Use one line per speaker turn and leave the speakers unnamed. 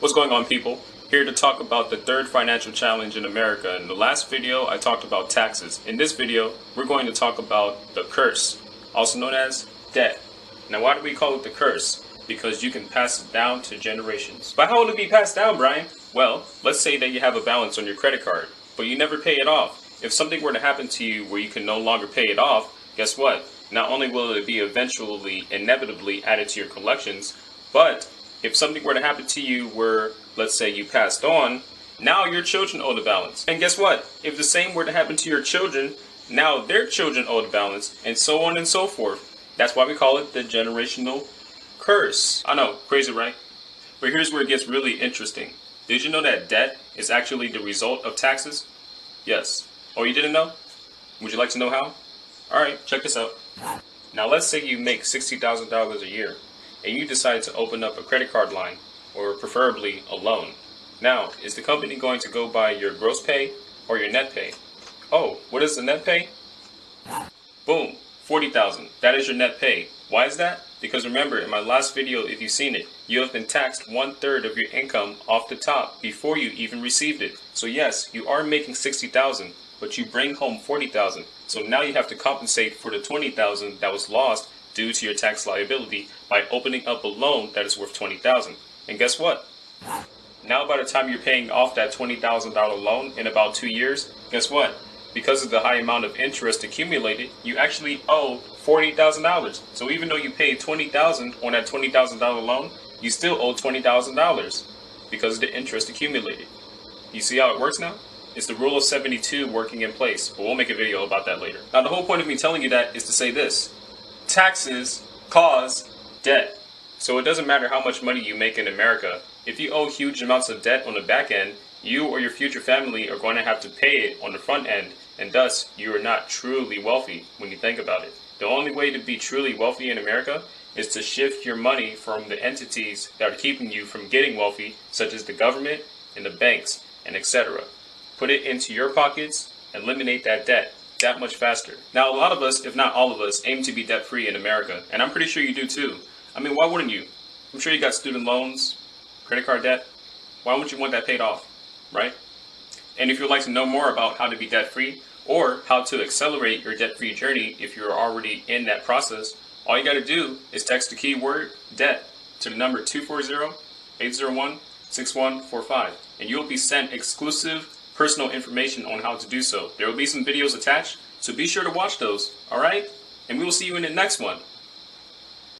What's going on, people? Here to talk about the third financial challenge in America. In the last video, I talked about taxes. In this video, we're going to talk about the curse, also known as debt. Now, why do we call it the curse? Because you can pass it down to generations. But how will it be passed down, Brian? Well, let's say that you have a balance on your credit card, but you never pay it off. If something were to happen to you where you can no longer pay it off, guess what? Not only will it be eventually, inevitably added to your collections, but if something were to happen to you where, let's say, you passed on, now your children owe the balance. And guess what? If the same were to happen to your children, now their children owe the balance, and so on and so forth. That's why we call it the generational curse. I know, crazy, right? But here's where it gets really interesting. Did you know that debt is actually the result of taxes? Yes. Oh, you didn't know? Would you like to know how? Alright, check this out. Now let's say you make $60,000 a year, and you decide to open up a credit card line, or preferably a loan. Now, is the company going to go by your gross pay or your net pay? Oh, what is the net pay? Boom, $40,000. That is your net pay. Why is that? Because remember, in my last video, if you've seen it, you have been taxed 1/3 of your income off the top before you even received it. So yes, you are making $60,000, but you bring home $40,000. So now you have to compensate for the $20,000 that was lost due to your tax liability by opening up a loan that is worth $20,000. And guess what? Now by the time you're paying off that $20,000 loan in about 2 years, guess what? Because of the high amount of interest accumulated, you actually owe $40,000. So even though you paid $20,000 on that $20,000 loan, you still owe $20,000 because of the interest accumulated. You see how it works now? It's the rule of 72 working in place, but we'll make a video about that later. Now the whole point of me telling you that is to say this. Taxes cause debt. So it doesn't matter how much money you make in America. If you owe huge amounts of debt on the back end, you or your future family are going to have to pay it on the front end, and thus you are not truly wealthy when you think about it. The only way to be truly wealthy in America is to shift your money from the entities that are keeping you from getting wealthy, such as the government and the banks and etc. Put it into your pockets, eliminate that debt that much faster. Now a lot of us, if not all of us, aim to be debt free in America, and I'm pretty sure you do too. I mean, why wouldn't you? I'm sure you got student loans, credit card debt. Why wouldn't you want that paid off, right? And if you'd like to know more about how to be debt free or how to accelerate your debt free journey if you're already in that process, all you got to do is text the keyword debt to the number 240-801-6145, and you'll be sent exclusive personal information on how to do so. There will be some videos attached, so be sure to watch those, alright? And we will see you in the next one.